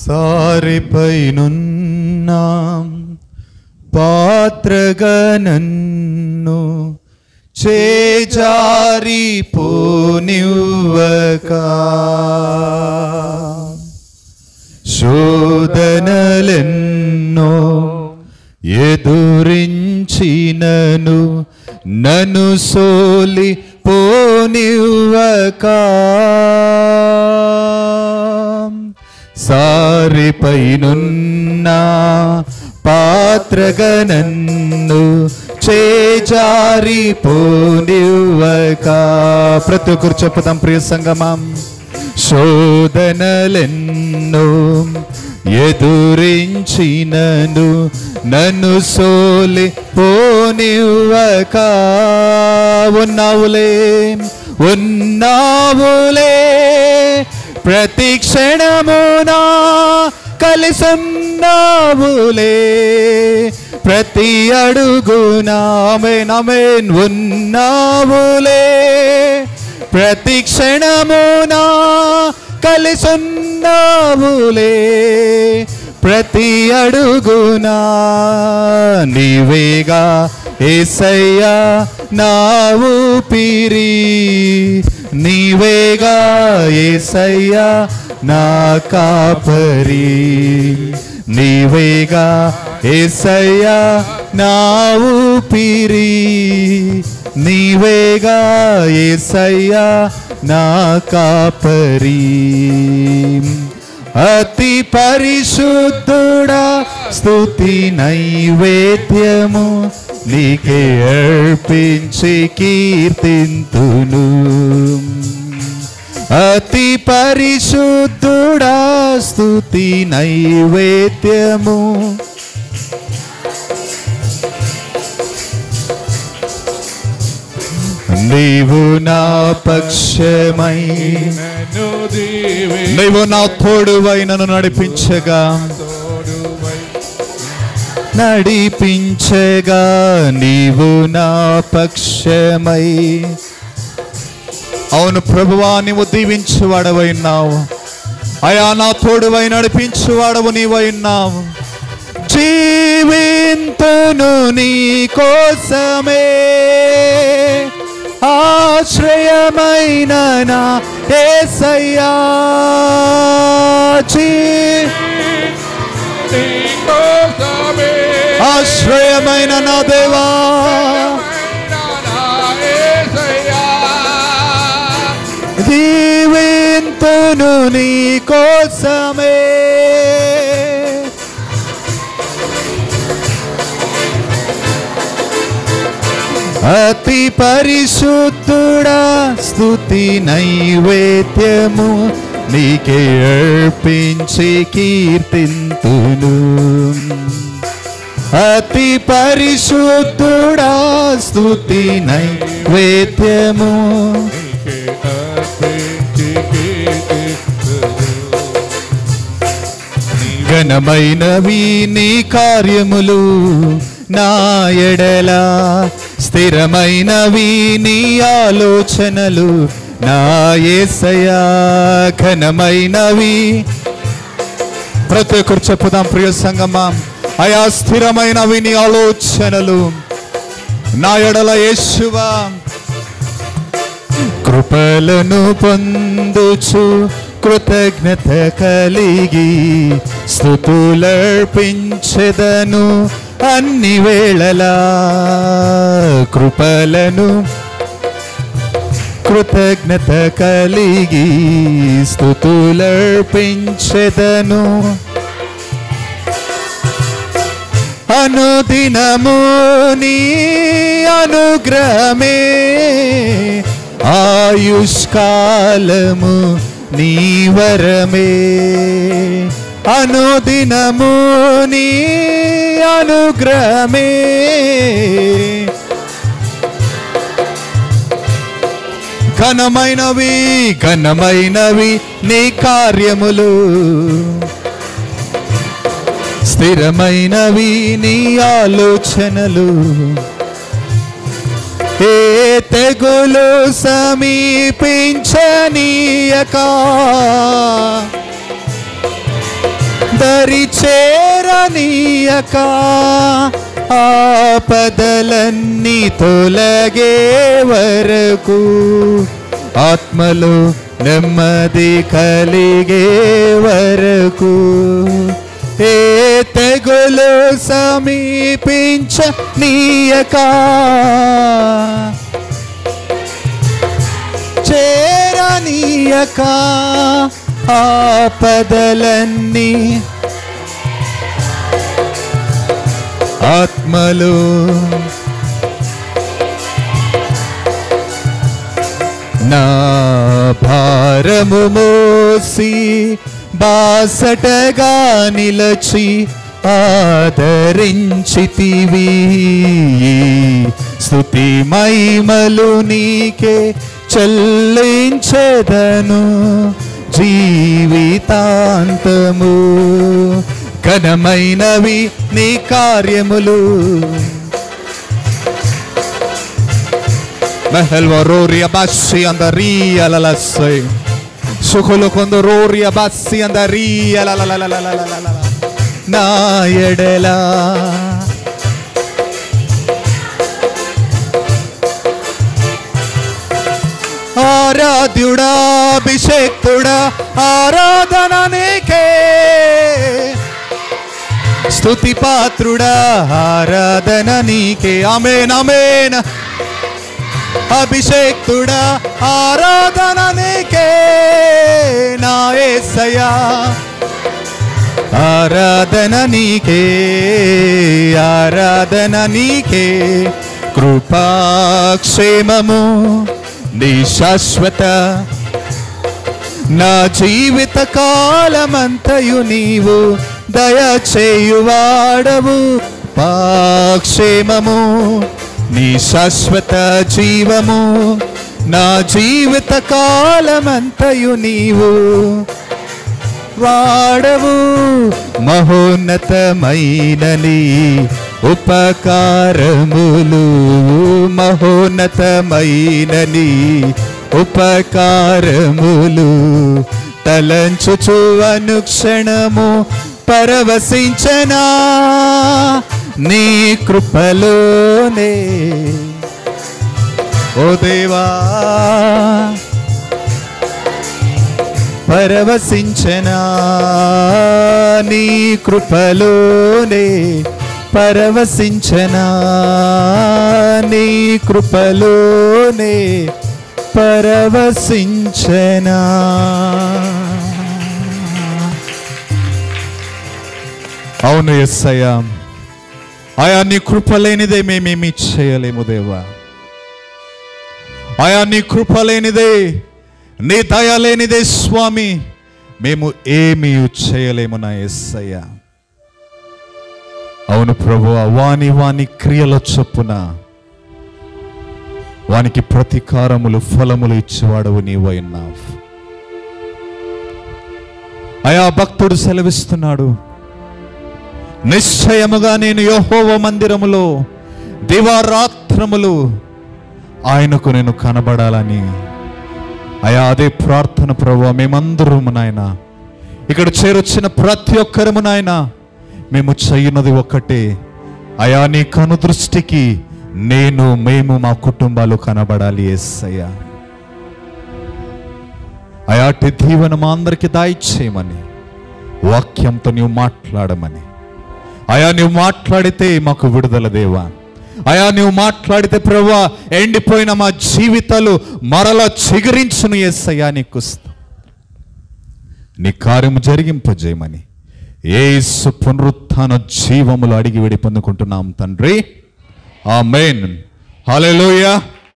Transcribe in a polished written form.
సారెపైనున్న పాత్రగా నన్ను చేజారిపోనివ్వక, శోధనలెన్నో ఎదురించినను నన్ను సోలి పోనివ్వక, సారెపైనున్న పాత్రగా నన్ను చేజారిపోనివ్వక. ప్రతి ఒక్కరు చెప్పుదాం ప్రియ సంగమం. శోధనలెన్నో ఎదురించినను నన్ను సోలి పోనివ్వక, ఉన్నావులే ఉన్నావులే ప్రతి క్షణమునా కలిసున్నావులే, ప్రతి అడుగునా ఆమేన్ ఆమేన్ ఉన్నావులే, ప్రతి క్షణమునా కలిసున్నావులే, ప్రతి అడుగునా నీవేగా యేసయ్యా నా ఊపిరి, నీవేగా యేసయ్యా నా కాపరి, నీవేగా యేసయ్యా నా ఊపిరి, నీవేగా యేసయ్యా నా కాపరి. అతి పరిశుద్ధుడా స్తుతి నైవేద్యము నీకే అర్పించి కీర్తింతును, అతి పరిశుద్ధుడా స్తుతి నైవేద్యము నీవు నా పక్షమై నీవు నా తోడువై నన్ను నడిపించగా నడిపించగా, నీవు నా పక్షమై. అవును ప్రభువా, నీవు దీవించువాడవై ఉన్నావు అయా, నా తోడువై నడిపించువాడవు నీవై ఉన్నావు. జీవింతును నీ కోసమే ఆశ్రయమైన నా యేసయ్యా, ఆశ్రయమైన నా దేవా, జీవింతును నీ కోసమే అతి పరిశుద్ధుడా స్తుతి నైవేద్యము నీకే అర్పించి కీర్తింతును, అతి పరిశుద్ధుడా స్తుతి నైవేద్యము ఘనమైనవి నీ కార్యములు నా ఎడల, స్థిరమైనవి నీ ఆలోచనలు నా యేసయ్యా, ఘనమైనవి. ప్రతి ఒక్కరు చెప్పుదాం ప్రియ సంగమా, అయా స్థిరమైనవి నీ ఆలోచనలు నా ఎడల యేసువా. కృపలను పొందుచు కృతజ్ఞత కలిగి స్తుతులర్పించెదను అన్ని వేళలా, కృపలను కృతజ్ఞత కలిగి స్తుతులర్పించెదను అనుదినము నీ అనుగ్రహమే, ఆయుష్కాలము నీ వరమే, అనుదినము నీ అనుగ్రహమే, ఘనమైనవి ఘనమైనవి నీ కార్యములు, స్థిరమైనవి నీ ఆలోచనలు, ఏ తెగులు సమీపించనీయక దరి చేరనీయక ఆపదలన్నీ తొలగే వరకు ఆత్మలో నెమ్మది కలిగే వరకు ఏ తెగులు సమీపించనీయక చేరనీయక ఆపదలన్నీ ఆత్మలో నా భారము మోసి బాసటగా నిలచి ఆదరించితివి స్తుతి మహిమలు నీకే చెల్లించెదను జీవితాంతము ఘనమైనవి నీ కార్యములు Mehelvaroria bassi andaria la la sei Socolo quando roria bassi andaria la la la la la la la la na yedela ఆరాధ్యుడా అభిషేక్తుడా ఆరాధన నీకే స్తుతి పాత్రుడా ఆరాధన నీకే ఆమేన్ ఆమేన్ అభిషేక్తుడా ఆరాధన నీకే నా యేసయ్యా ఆరాధన నీకే ఆరాధన నీకే కృపాక్షేమము నీ శాశ్వత నా జీవిత కాలమంతయు నీవు దయచేయువాడవు పాక్షేమము నీ శాశ్వత జీవము నా జీవిత కాలమంతయు నీవు వాడవు మహోన్నతమైనని ఉపకారములు మహోన్నతమైనని ఉపకారములు తలంచుచు అనుక్షణము పరవశించనా నీ కృపలోనే ఓ దేవా పరవశించనా నీ కృపలోనే పరవశించనా నీ కృపలోనే పరవశించనా అవును యేసయ్యా ఆయా నీ కృప లేనిదే మేమేమి చేయలేము దేవా ఆయా నీ కృప లేనిదే నీ దయ లేనిదే స్వామి మేము ఏమీ చేయలేము నా యేసయ్యా అవును ప్రభువా వాని వాని క్రియల చొప్పున వానికి ప్రతికారములు ఫలములు ఇచ్చేవాడవు నీవైనావు ఆయా భక్తుడు సెలవిస్తున్నాడు నిశ్చయముగా నేను యెహోవా మందిరములో దివారాత్రములు ఆయనకు నేను కనబడాలని అయా అదే ప్రార్థన ప్రభువా మేమందరము నాయనా ఇక్కడ చేరొచ్చిన ప్రతి ఒక్కరము నాయనా మేము చేయనది ఒక్కటే అయా నీ కనుదృష్టికి మేము మా కుటుంబాలు కనబడాలి యేసయ్యా అయాటి దీవెన మా అందరికి దయచేయమని వాక్యంతో నీవు మాట్లాడమని అయా నీవు మాట్లాడితే మాకు విడుదల దేవా అయా నీవు మాట్లాడితే ప్రభువా ఎండిపోయిన మా జీవితాలు మరలా చిగురించును యేసయ్యా నీకు నీ కార్యము జరిగింపజేయమని యేసు పునరుత్థాన జీవములు అడిగి విడి పొందుకుంటున్నాం తండ్రి ఆమేన్ హల్లెలూయా.